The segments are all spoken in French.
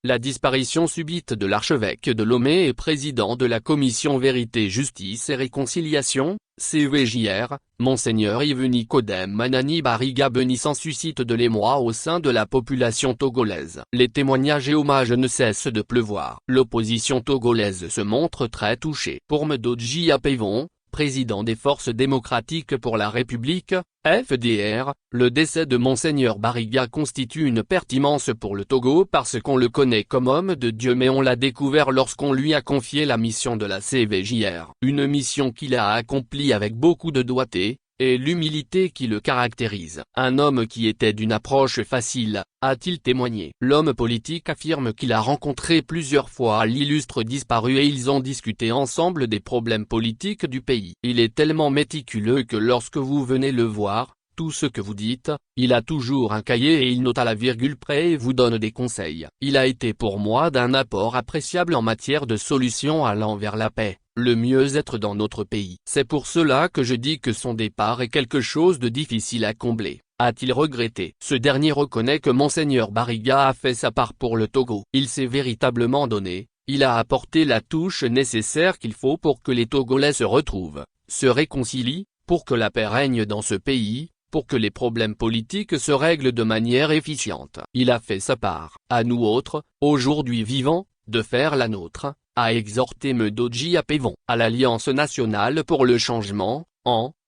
la disparition subite de l'archevêque de Lomé et président de la commission Vérité, Justice et Réconciliation, CVJR, Monseigneur Yves Nicodème Manani Bariga Benissant suscite de l'émoi au sein de la population togolaise. Les témoignages et hommages ne cessent de pleuvoir. L'opposition togolaise se montre très touchée. Pour Medoji Apevon, président des Forces démocratiques pour la République, FDR, le décès de Monseigneur Bariga constitue une perte immense pour le Togo parce qu'on le connaît comme homme de Dieu, mais on l'a découvert lorsqu'on lui a confié la mission de la CVJR. Une mission qu'il a accomplie avec beaucoup de doigté, et l'humilité qui le caractérise. Un homme qui était d'une approche facile, a-t-il témoigné. L'homme politique affirme qu'il a rencontré plusieurs fois l'illustre disparu et ils ont discuté ensemble des problèmes politiques du pays. Il est tellement méticuleux que lorsque vous venez le voir, tout ce que vous dites, il a toujours un cahier et il note à la virgule près et vous donne des conseils. Il a été pour moi d'un apport appréciable en matière de solutions allant vers la paix, le mieux-être dans notre pays. C'est pour cela que je dis que son départ est quelque chose de difficile à combler, a-t-il regretté. Ce dernier reconnaît que Monseigneur Bariga a fait sa part pour le Togo. Il s'est véritablement donné, il a apporté la touche nécessaire qu'il faut pour que les Togolais se retrouvent, se réconcilient, pour que la paix règne dans ce pays, pour que les problèmes politiques se règlent de manière efficiente. Il a fait sa part. À nous autres, aujourd'hui vivants, de faire la nôtre, a exhorté Medoji Apevon. À l'Alliance nationale pour le changement,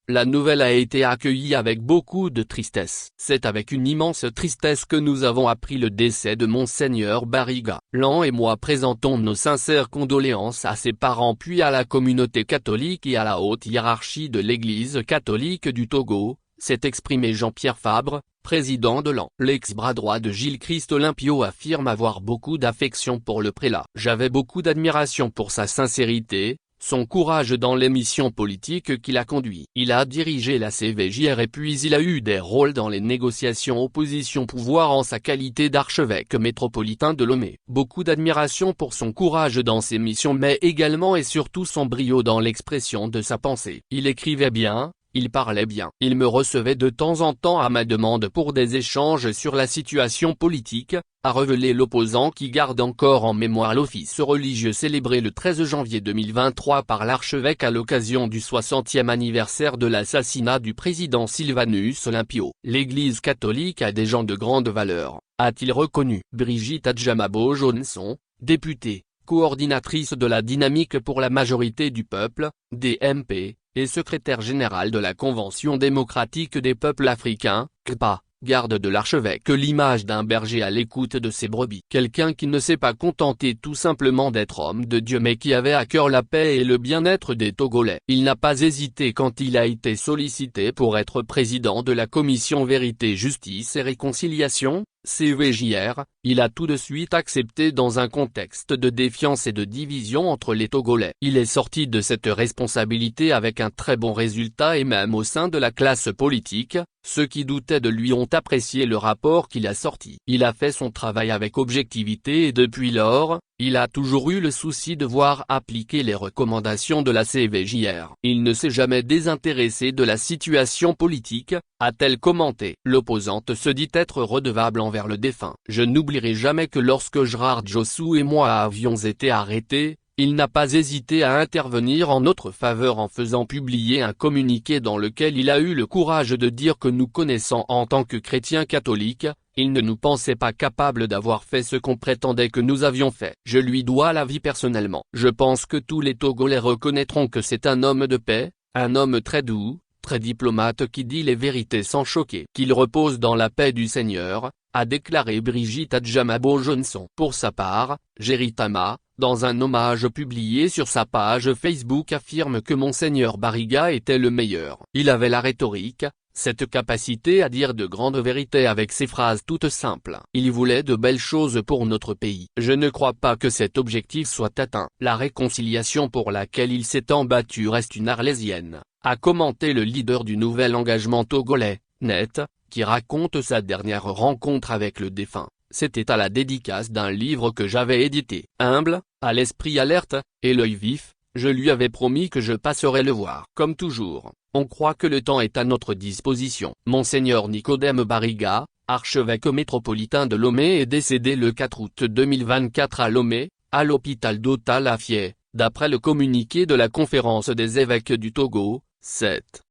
la nouvelle a été accueillie avec beaucoup de tristesse. C'est avec une immense tristesse que nous avons appris le décès de Monseigneur Bariga. Lan et moi présentons nos sincères condoléances à ses parents puis à la communauté catholique et à la haute hiérarchie de l'Église catholique du Togo, s'est exprimé Jean-Pierre Fabre, président de Lan. L'ex-bras droit de Gilles-Christ Olympio affirme avoir beaucoup d'affection pour le prélat. J'avais beaucoup d'admiration pour sa sincérité, son courage dans les missions politiques qu'il a conduit. Il a dirigé la CVJR et puis il a eu des rôles dans les négociations opposition-pouvoir en sa qualité d'archevêque métropolitain de Lomé. Beaucoup d'admiration pour son courage dans ses missions mais également et surtout son brio dans l'expression de sa pensée. Il écrivait bien. Il parlait bien. Il me recevait de temps en temps à ma demande pour des échanges sur la situation politique, a révélé l'opposant qui garde encore en mémoire l'office religieux célébré le 13 janvier 2023 par l'archevêque à l'occasion du 60e anniversaire de l'assassinat du président Sylvanus Olympio. L'Église catholique a des gens de grande valeur, a-t-il reconnu. Brigitte Adjamabo Johnson, députée, coordinatrice de la dynamique pour la majorité du peuple, DMP, et secrétaire général de la Convention démocratique des peuples africains, CDPA, garde de l'archevêque l'image d'un berger à l'écoute de ses brebis. Quelqu'un qui ne s'est pas contenté tout simplement d'être homme de Dieu mais qui avait à cœur la paix et le bien-être des Togolais. Il n'a pas hésité quand il a été sollicité pour être président de la commission Vérité, Justice et Réconciliation, CVJR, il a tout de suite accepté dans un contexte de défiance et de division entre les Togolais. Il est sorti de cette responsabilité avec un très bon résultat et même au sein de la classe politique, ceux qui doutaient de lui ont apprécié le rapport qu'il a sorti. Il a fait son travail avec objectivité et depuis lors, il a toujours eu le souci de voir appliquer les recommandations de la CVJR. Il ne s'est jamais désintéressé de la situation politique, a-t-elle commenté. L'opposante se dit être redevable envers le défunt. Je n'oublierai jamais que lorsque Gérard Jossou et moi avions été arrêtés, il n'a pas hésité à intervenir en notre faveur en faisant publier un communiqué dans lequel il a eu le courage de dire que nous connaissant en tant que chrétiens catholiques, il ne nous pensait pas capables d'avoir fait ce qu'on prétendait que nous avions fait. Je lui dois la vie personnellement. Je pense que tous les Togolais reconnaîtront que c'est un homme de paix, un homme très doux, très diplomate qui dit les vérités sans choquer. Qu'il repose dans la paix du Seigneur, a déclaré Brigitte Adjamabo Johnson. Pour sa part, Géritama, dans un hommage publié sur sa page Facebook affirme que Monseigneur Bariga était le meilleur. Il avait la rhétorique, cette capacité à dire de grandes vérités avec ses phrases toutes simples. Il voulait de belles choses pour notre pays. Je ne crois pas que cet objectif soit atteint. La réconciliation pour laquelle il s'est battu reste une arlésienne, a commenté le leader du nouvel engagement togolais, Net, qui raconte sa dernière rencontre avec le défunt. C'était à la dédicace d'un livre que j'avais édité. Humble, à l'esprit alerte, et l'œil vif, je lui avais promis que je passerais le voir. Comme toujours, on croit que le temps est à notre disposition. Monseigneur Nicodème Bariga, archevêque métropolitain de Lomé est décédé le 4 août 2024 à Lomé, à l'hôpital d'Ota-Lafié, d'après le communiqué de la Conférence des évêques du Togo. 7.